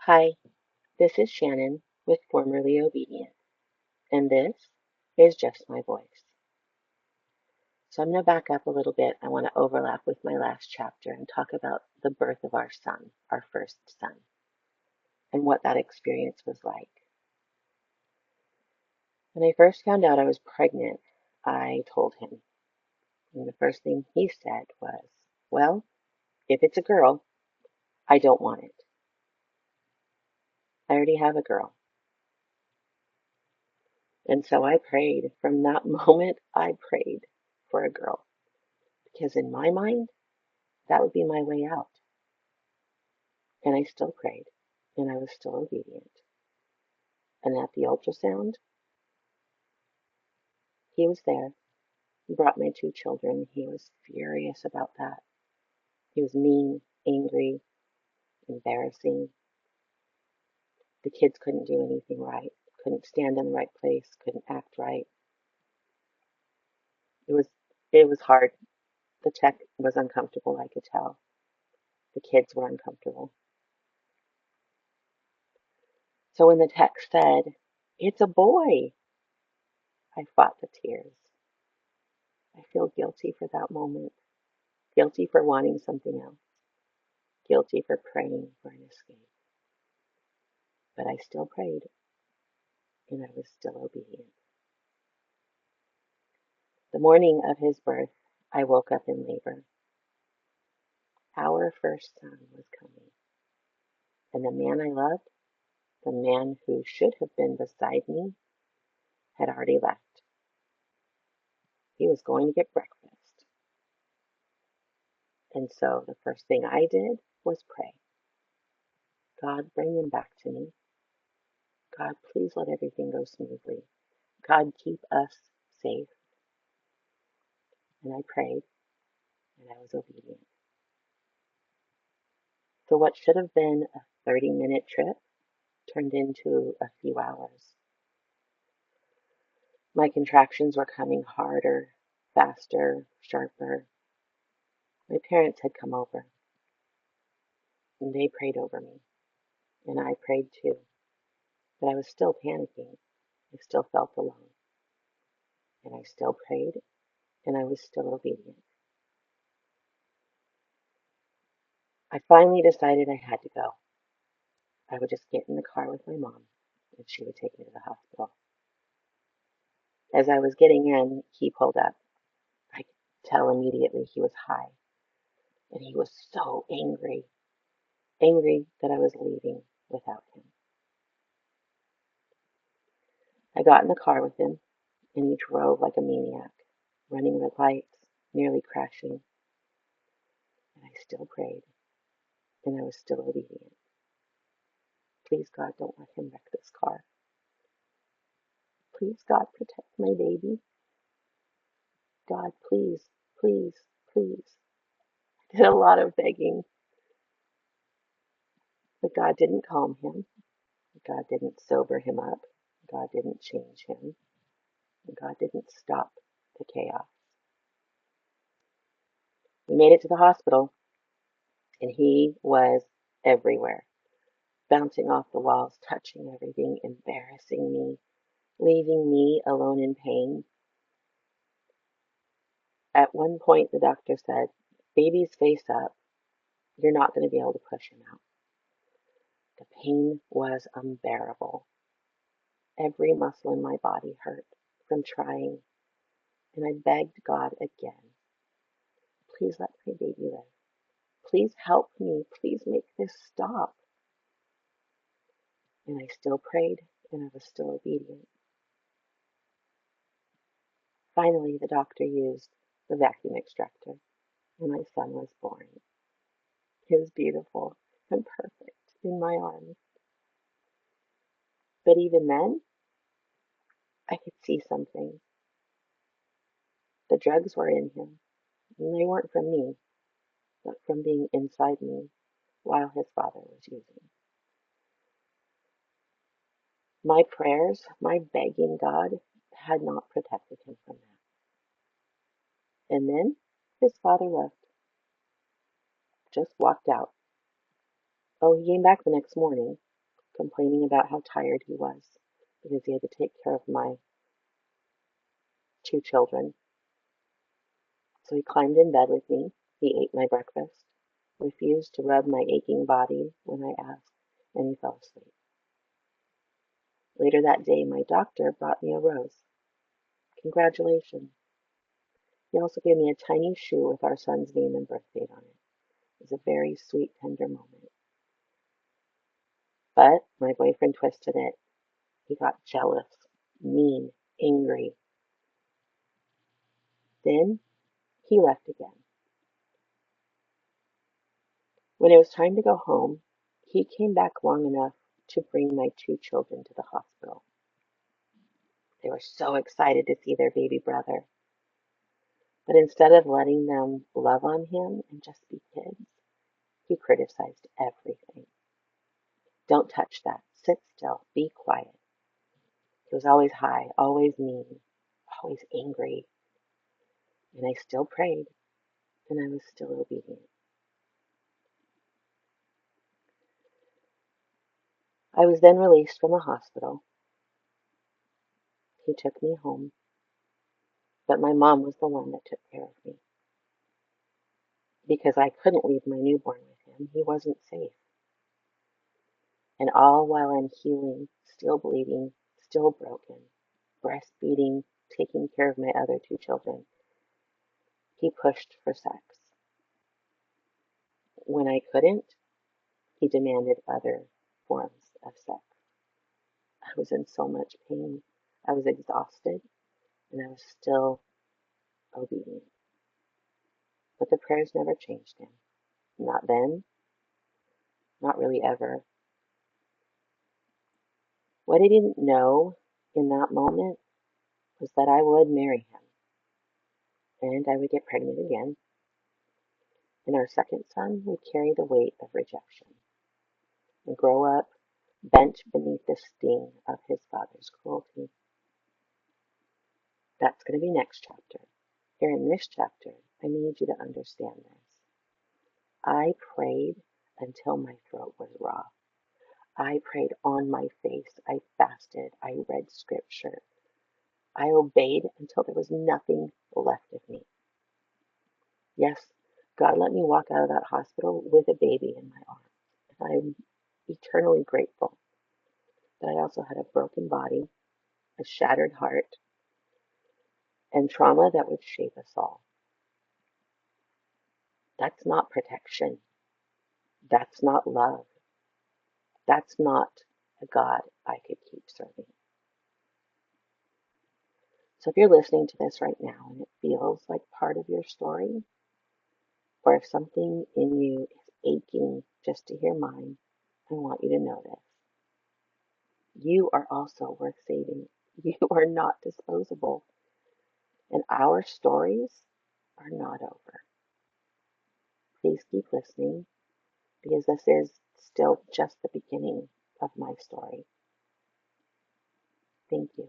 Hi, this is Shannon with Formerly Obedient, and this is just my voice. So I'm going to back up a little bit. I want to overlap with my last chapter and talk about the birth of our son, our first son, and what that experience was like. When I first found out I was pregnant, I told him, and the first thing he said was, "Well, if it's a girl, I don't want it. I already have a girl." And so I prayed. From that moment, I prayed for a girl because in my mind, that would be my way out. And I still prayed, and I was still obedient. And at the ultrasound, he was there. He brought my two children. He was furious about that. He was mean, angry, embarrassing. The kids couldn't do anything right, couldn't stand in the right place, couldn't act right. It was it was hard. The tech was uncomfortable, I could tell. The kids were uncomfortable. So when the tech said, "It's a boy," I fought the tears. I feel guilty for that moment, guilty for wanting something else, guilty for praying for an escape. But I still prayed, and I was still obedient. The morning of his birth, I woke up in labor. Our first son was coming, and the man I loved, the man who should have been beside me, had already left. He was going to get breakfast. And so the first thing I did was pray. God, bring him back to me. God, please let everything go smoothly. God, keep us safe. And I prayed, and I was obedient. So what should have been a 30-minute trip turned into a few hours. My contractions were coming harder, faster, sharper. My parents had come over, and they prayed over me, and I prayed too. But I was still panicking. I still felt alone, and I still prayed, and I was still obedient. I finally decided I had to go. I would just get in the car with my mom, and she would take me to the hospital. As I was getting in, he pulled up. I could tell immediately he was high, and he was so angry, angry that I was leaving without him. I got in the car with him, and he drove like a maniac, running red lights, nearly crashing. And I still prayed, and I was still obedient. Please, God, don't let him wreck this car. Please, God, protect my baby. God, please, please, please. I did a lot of begging, but God didn't calm him. God didn't sober him up. God didn't change him. God didn't stop the chaos. We made it to the hospital, and he was everywhere, bouncing off the walls, touching everything, embarrassing me, leaving me alone in pain. At one point, the doctor said, "Baby's face up. You're not going to be able to push him out." The pain was unbearable. Every muscle in my body hurt from trying, and I begged God again, "Please let my baby live. Please help me. Please make this stop." And I still prayed, and I was still obedient. Finally, the doctor used the vacuum extractor, and my son was born. He was beautiful and perfect in my arms. But even then, I could see something. The drugs were in him, and they weren't from me, but from being inside me while his father was using. My prayers, my begging God, had not protected him from that. And then his father left, just walked out. Oh, he came back the next morning, complaining about how tired he was because he had to take care of my 2 children. So he climbed in bed with me. He ate my breakfast, refused to rub my aching body when I asked, and he fell asleep. Later that day, my doctor brought me a rose. Congratulations. He also gave me a tiny shoe with our son's name and birth date on it. It was a very sweet, tender moment. But my boyfriend twisted it. He got jealous, mean, angry. Then he left again. When it was time to go home, he came back long enough to bring my 2 children to the hospital. They were so excited to see their baby brother. But instead of letting them love on him and just be kids, he criticized everything. Don't touch that. Sit still. Be quiet. He was always high, always mean, always angry. And I still prayed, and I was still obedient. I was then released from the hospital. He took me home, but my mom was the one that took care of me. Because I couldn't leave my newborn with him, he wasn't safe. And all while I'm healing, still bleeding, still broken, breastfeeding, taking care of my other 2 children, he pushed for sex. When I couldn't, he demanded other forms of sex. I was in so much pain. I was exhausted, and I was still obedient. But the prayers never changed him. Not then, not really ever. What I didn't know in that moment was that I would marry him, and I would get pregnant again, and our second son would carry the weight of rejection and grow up bent beneath the sting of his father's cruelty. That's going to be next chapter. Here in this chapter, I need you to understand this. I prayed until my throat was raw. I prayed on my face. I fasted. I read scripture. I obeyed until there was nothing left of me. Yes, God let me walk out of that hospital with a baby in my arms. And I'm eternally grateful. But I also had a broken body, a shattered heart, and trauma that would shape us all. That's not protection. That's not love. That's not a God I could keep serving. So if you're listening to this right now and it feels like part of your story, or if something in you is aching just to hear mine, I want you to know this. You are also worth saving. You are not disposable. And our stories are not over. Please keep listening because this is still just the beginning of my story. Thank you.